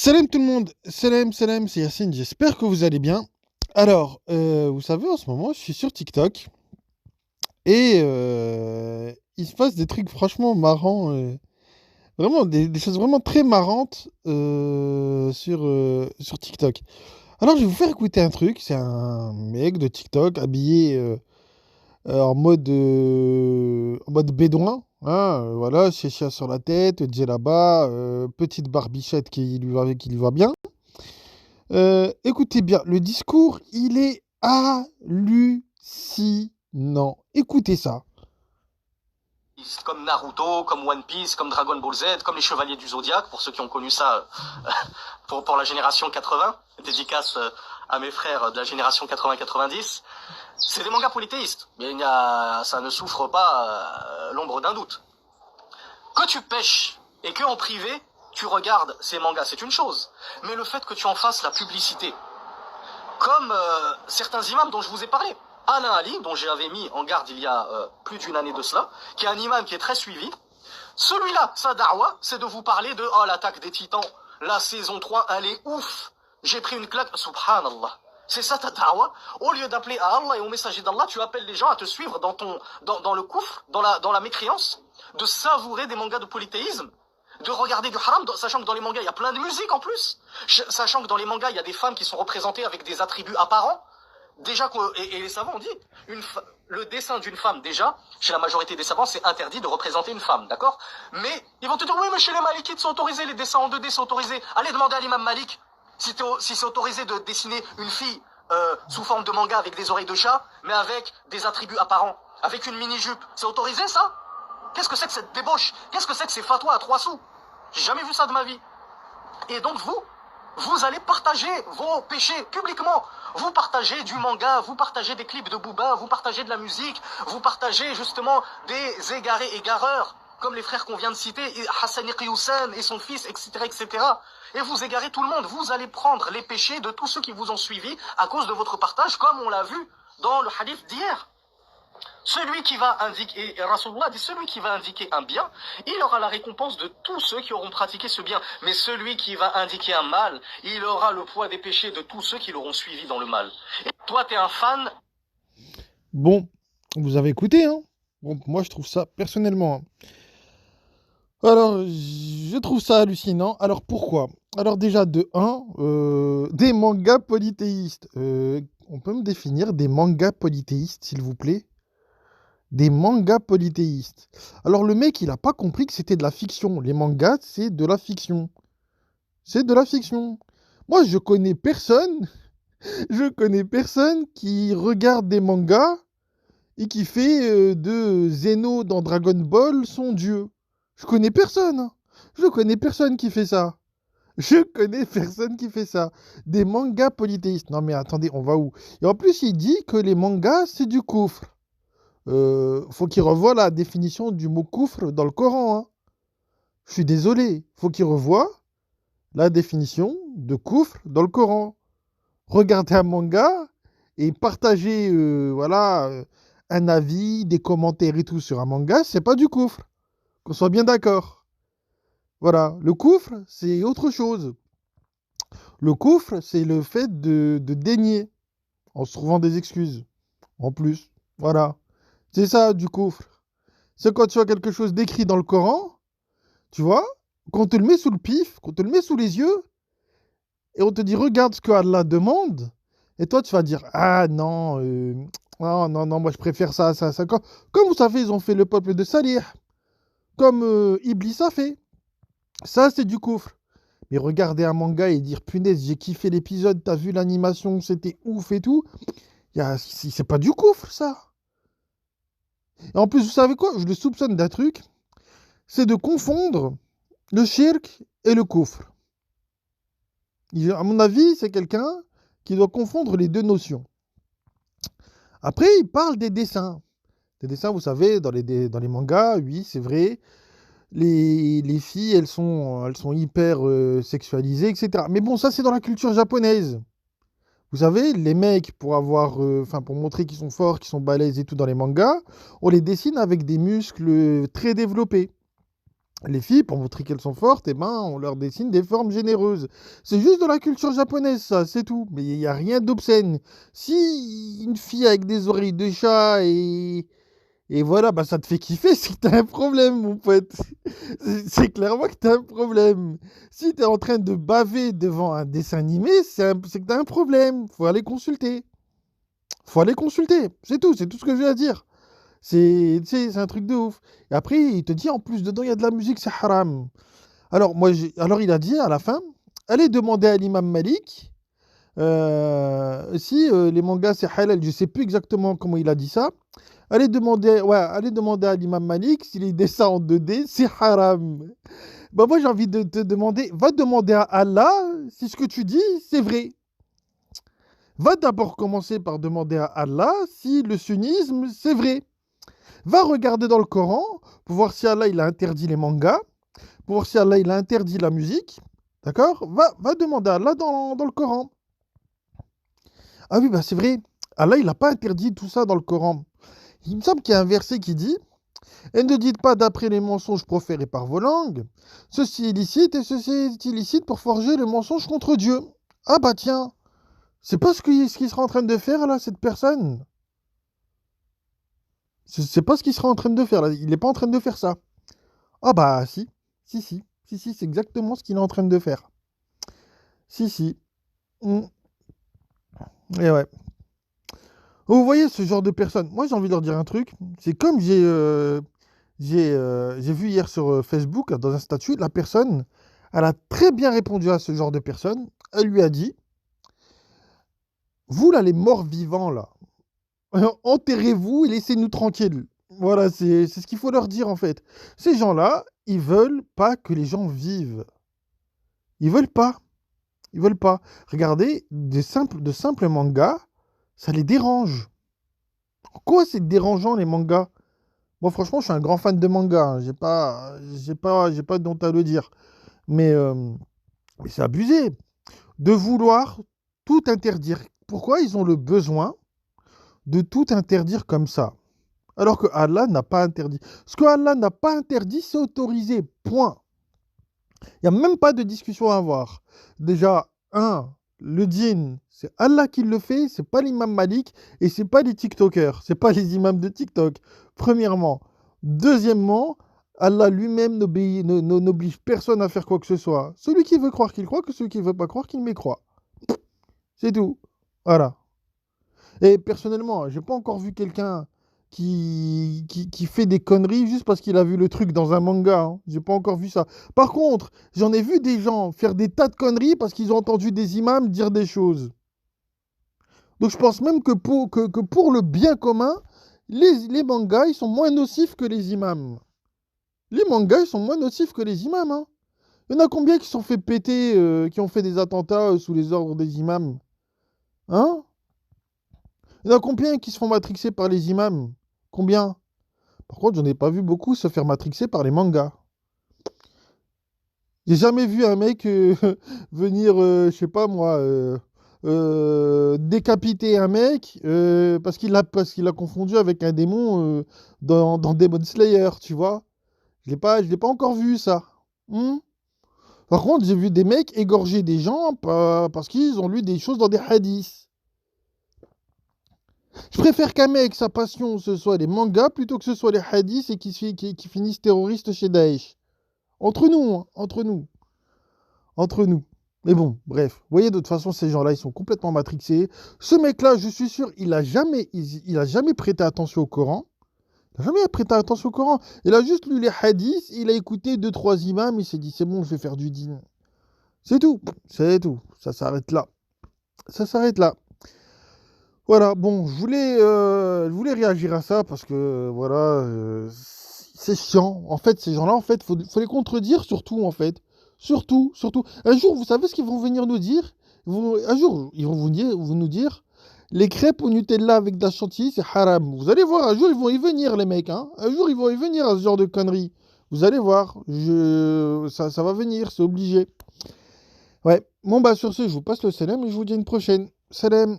Salam tout le monde, salam, c'est Yacine, j'espère que vous allez bien. Alors, vous savez, en ce moment, je suis sur TikTok et il se passe des trucs franchement marrants, vraiment des choses vraiment très marrantes sur TikTok. Alors, je vais vous faire écouter un truc, c'est un mec de TikTok habillé en mode bédouin, hein, voilà, chéchia sur la tête, djellaba, petite barbichette qui lui va bien. Écoutez bien, le discours, il est hallucinant. Écoutez ça. Comme Naruto, comme One Piece, comme Dragon Ball Z, comme les Chevaliers du Zodiaque, pour ceux qui ont connu ça pour la génération 80, dédicace à mes frères de la génération 80-90. C'est des mangas polythéistes, mais ça ne souffre pas l'ombre d'un doute. Que tu pêches et que en privé, tu regardes ces mangas, c'est une chose. Mais le fait que tu en fasses la publicité, comme certains imams dont je vous ai parlé. Alain Ali, dont j'avais mis en garde il y a plus d'une année de cela, qui est un imam qui est très suivi. Celui-là, sa da'wa, c'est de vous parler de « Oh, l'attaque des titans, la saison 3, elle est ouf. J'ai pris une claque, subhanallah. » C'est ça ta da'wa. Au lieu d'appeler à Allah et au messager d'Allah, tu appelles les gens à te suivre dans le koufr, dans la mécréance, de savourer des mangas de polythéisme, de regarder du haram, sachant que dans les mangas, il y a plein de musique en plus. Sachant que dans les mangas, il y a des femmes qui sont représentées avec des attributs apparents. Déjà, et les savants ont dit, le dessin d'une femme, déjà, chez la majorité des savants, c'est interdit de représenter une femme, d'accord? Mais ils vont te dire, oui, mais chez les Malikites, c'est autorisé, les dessins en 2D, c'est autorisé. Allez demander à l'imam Malik si c'est autorisé de dessiner une fille sous forme de manga avec des oreilles de chat, mais avec des attributs apparents, avec une mini-jupe. C'est autorisé, ça? Qu'est-ce que c'est que cette débauche? Qu'est-ce que c'est que ces fatwas à 3 sous? J'ai jamais vu ça de ma vie. Et donc vous allez partager vos péchés publiquement. Vous partagez du manga, vous partagez des clips de Booba, vous partagez de la musique, vous partagez justement des égarés égareurs, comme les frères qu'on vient de citer, Hassani Hussein et son fils, etc., etc. Et vous égarez tout le monde. Vous allez prendre les péchés de tous ceux qui vous ont suivis à cause de votre partage, comme on l'a vu dans le hadith d'hier. Celui qui va indiquer, et Rasulullah dit, celui qui va indiquer un bien, il aura la récompense de tous ceux qui auront pratiqué ce bien. Mais celui qui va indiquer un mal, il aura le poids des péchés de tous ceux qui l'auront suivi dans le mal. Et toi, t'es un fan. Bon, vous avez écouté, hein? Bon, moi, je trouve ça personnellement, hein. Alors, je trouve ça hallucinant. Alors, pourquoi? Alors, déjà, de un, des mangas polythéistes. On peut me définir des mangas polythéistes, s'il vous plaît? Des mangas polythéistes. Alors, le mec, il a pas compris que c'était de la fiction. Les mangas, c'est de la fiction. C'est de la fiction. Moi, je connais personne qui regarde des mangas et qui fait de Zeno dans Dragon Ball son dieu. Je connais personne, hein. Je connais personne qui fait ça. Je connais personne qui fait ça. Des mangas polythéistes. Non mais attendez, on va où? Et en plus, il dit que les mangas, c'est du coufre. Faut qu'il revoie la définition du mot coufre dans le Coran, hein. Je suis désolé. Faut qu'il revoie la définition de coufre dans le Coran. Regardez un manga et partager voilà, un avis, des commentaires et tout sur un manga, c'est pas du coufre. Qu'on soit bien d'accord. Voilà, le coufre, c'est autre chose. Le coufre, c'est le fait de dénier en se trouvant des excuses. En plus, voilà. C'est ça du coufre. C'est quand tu as quelque chose d'écrit dans le Coran, tu vois, qu'on te le met sous le pif, qu'on te le met sous les yeux, et on te dit regarde ce que Allah demande, et toi tu vas dire ah non, non, non, non, moi je préfère ça, ça, ça. Comme vous savez, ils ont fait le peuple de Salih, comme Iblis a fait. Ça, c'est du coufre. Mais regarder un manga et dire punaise, j'ai kiffé l'épisode, t'as vu l'animation, c'était ouf et tout, c'est pas du coufre ça. Et en plus, vous savez quoi? Je le soupçonne d'un truc, c'est de confondre le shirk et le coufre. À mon avis, c'est quelqu'un qui doit confondre les deux notions. Après, il parle des dessins. Des dessins, vous savez, dans les mangas, oui, c'est vrai. Les filles, elles sont hyper sexualisées, etc. Mais bon, ça, c'est dans la culture japonaise. Vous savez, les mecs, pour montrer qu'ils sont forts, qu'ils sont balèzes et tout dans les mangas, on les dessine avec des muscles très développés. Les filles, pour montrer qu'elles sont fortes, eh ben, on leur dessine des formes généreuses. C'est juste de la culture japonaise, ça, c'est tout. Mais il n'y a rien d'obscène. Si une fille avec des oreilles de chat et voilà, bah ça te fait kiffer, c'est que t'as un problème, mon pote. C'est clairement que t'as un problème. Si t'es en train de baver devant un dessin animé, c'est que t'as un problème. Faut aller consulter. Faut aller consulter. C'est tout ce que j'ai à dire. Tu sais, c'est un truc de ouf. Et après, il te dit en plus dedans, il y a de la musique, c'est haram. Alors il a dit à la fin, allez demander à l'imam Malik si les mangas c'est halal. Je sais plus exactement comment il a dit ça. Allez demander à l'imam Malik si les dessins en 2D c'est haram. Bah moi j'ai envie de te demander, va demander à Allah si ce que tu dis c'est vrai. Va d'abord commencer par demander à Allah si le sunnisme c'est vrai. Va regarder dans le Coran pour voir si Allah il a interdit les mangas, pour voir si Allah il a interdit la musique. D'accord? Va demander à Allah dans le Coran. Ah oui, bah c'est vrai. Allah il n'a pas interdit tout ça dans le Coran. Il me semble qu'il y a un verset qui dit et ne dites pas d'après les mensonges proférés par vos langues. Ceci est illicite et ceci est illicite pour forger le mensonge contre Dieu. Ah bah tiens, c'est pas ce qu'il sera en train de faire là, cette personne. C'est pas ce qu'il sera en train de faire là. Il n'est pas en train de faire ça. Ah bah si, si, c'est exactement ce qu'il est en train de faire. Si, si. Mm. Et ouais. Vous voyez ce genre de personnes. Moi j'ai envie de leur dire un truc. C'est comme j'ai vu hier sur Facebook, dans un statut, la personne, elle a très bien répondu à ce genre de personne. Elle lui a dit, vous là, les morts vivants là, enterrez-vous et laissez-nous tranquilles. Voilà, c'est ce qu'il faut leur dire en fait. Ces gens-là, ils veulent pas que les gens vivent. Ils veulent pas. Ils veulent pas. Regardez, de simples mangas, ça les dérange. Quoi, c'est dérangeant les mangas? Moi, franchement, je suis un grand fan de manga, hein. J'ai pas dont à le dire. Mais, euh, mais c'est abusé de vouloir tout interdire. Pourquoi ils ont le besoin de tout interdire comme ça? Alors que Allah n'a pas interdit. Ce que Allah n'a pas interdit, c'est autorisé. Point. Il n'y a même pas de discussion à avoir. Déjà, le djinn, c'est Allah qui le fait, c'est pas l'imam Malik et c'est pas les TikTokers, c'est pas les imams de TikTok. Premièrement. Deuxièmement, Allah lui-même n'oblige personne à faire quoi que ce soit. Celui qui veut croire qu'il croit, que celui qui veut pas croire qu'il mécroit. C'est tout. Voilà. Et personnellement, j'ai pas encore vu quelqu'un qui fait des conneries juste parce qu'il a vu le truc dans un manga, hein. J'ai pas encore vu ça. Par contre, j'en ai vu des gens faire des tas de conneries parce qu'ils ont entendu des imams dire des choses. Donc je pense même que pour le bien commun, les mangas, ils sont moins nocifs que les imams. Les mangas, ils sont moins nocifs que les imams, hein. Il y en a combien qui se sont fait péter, qui ont fait des attentats sous les ordres des imams? Hein? Il y en a combien qui se font matrixer par les imams? Combien? Par contre, j'en ai pas vu beaucoup se faire matrixer par les mangas. J'ai jamais vu un mec venir, je sais pas moi, décapiter un mec parce qu'il a confondu avec un démon dans Demon Slayer, tu vois. Je l'ai pas encore vu ça. Hmm. Par contre, j'ai vu des mecs égorger des gens parce qu'ils ont lu des choses dans des hadiths. Je préfère qu'un mec, sa passion, ce soit les mangas plutôt que ce soit les hadiths et qui finissent terroristes chez Daesh. Entre nous, hein, entre nous, entre nous. Mais bon, bref. Vous voyez, de toute façon, ces gens-là, ils sont complètement matrixés. Ce mec-là, je suis sûr, il a jamais prêté attention au Coran. Il n'a jamais prêté attention au Coran. Il a juste lu les hadiths, il a écouté deux, trois imams, il s'est dit, c'est bon, je vais faire du dîner. C'est tout. C'est tout. Ça s'arrête là. Ça s'arrête là. Voilà, bon, je voulais réagir à ça parce que, voilà, c'est chiant. En fait, ces gens-là, en fait, faut les contredire surtout, en fait. Surtout, surtout. Un jour, vous savez ce qu'ils vont venir nous dire? Un jour, ils vont vous nous dire, les crêpes au Nutella avec de la chantilly, c'est haram. Vous allez voir, un jour, ils vont y venir, les mecs, hein. Un jour, ils vont y venir à ce genre de conneries. Vous allez voir, ça va venir, c'est obligé. Ouais, bon, bah, sur ce, je vous passe le salam et je vous dis à une prochaine. Salam.